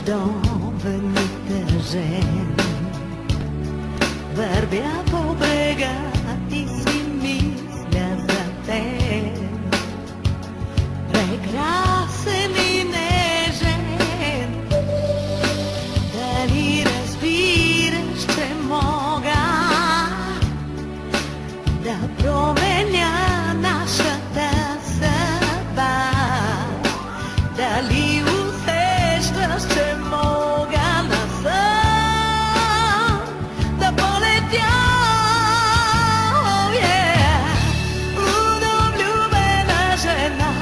междовените жени. Вървя по брега и си мисля за теб. Прекрасен и нежен, дали разбираш, че мога да променя нашата съдба? Дали усещаш, че мога насам да полетя? Oh, yeah. Лудо влюбена жена,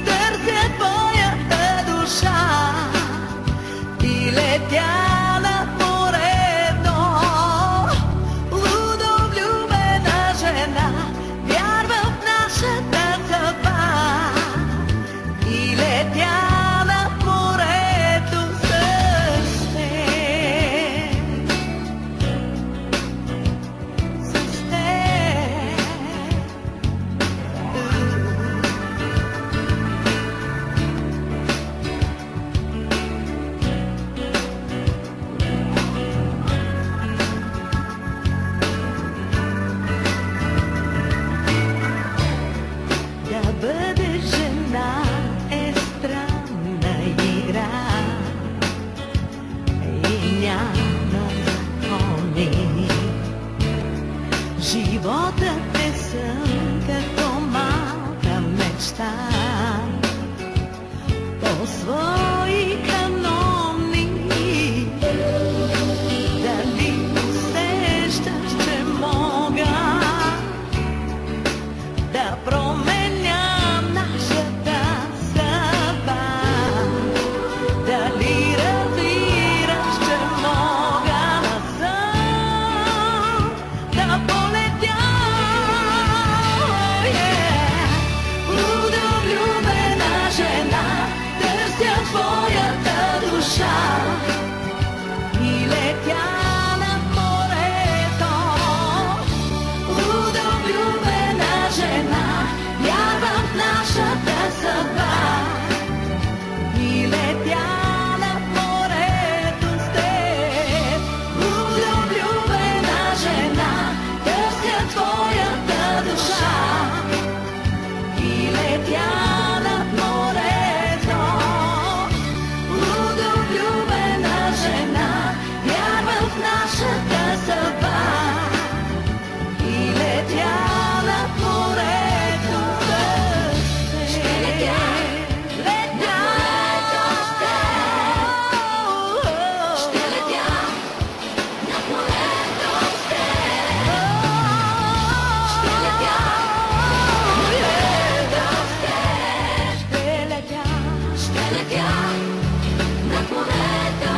търся твоята душа и летя над морето. Лудо влюбена жена, вярва в нашата съдба и летя над морето с теб. С теб. Да бъдеш жена е странна игра и няма закони. Животът е сън като малка мечта по свои канони. Дали усещаш, че мога да променя нашата съдба? Дали разбираш, че мога насам да полетя? Oh, yeah. Лудо влюбена жена, търся твоята душа и летя над морето. Лудо влюбена жена, вярва в нашата съдба и летя над морето с теб. Лудо влюбена жена, търся твоята душа и летя над морето. Лудо влюбена жена, вярва в нашата съдба и летя над морето с теб. Ще летя, летя с теб. Ще летя над морето с теб. Ще летя над морето с теб. Ще летя над морето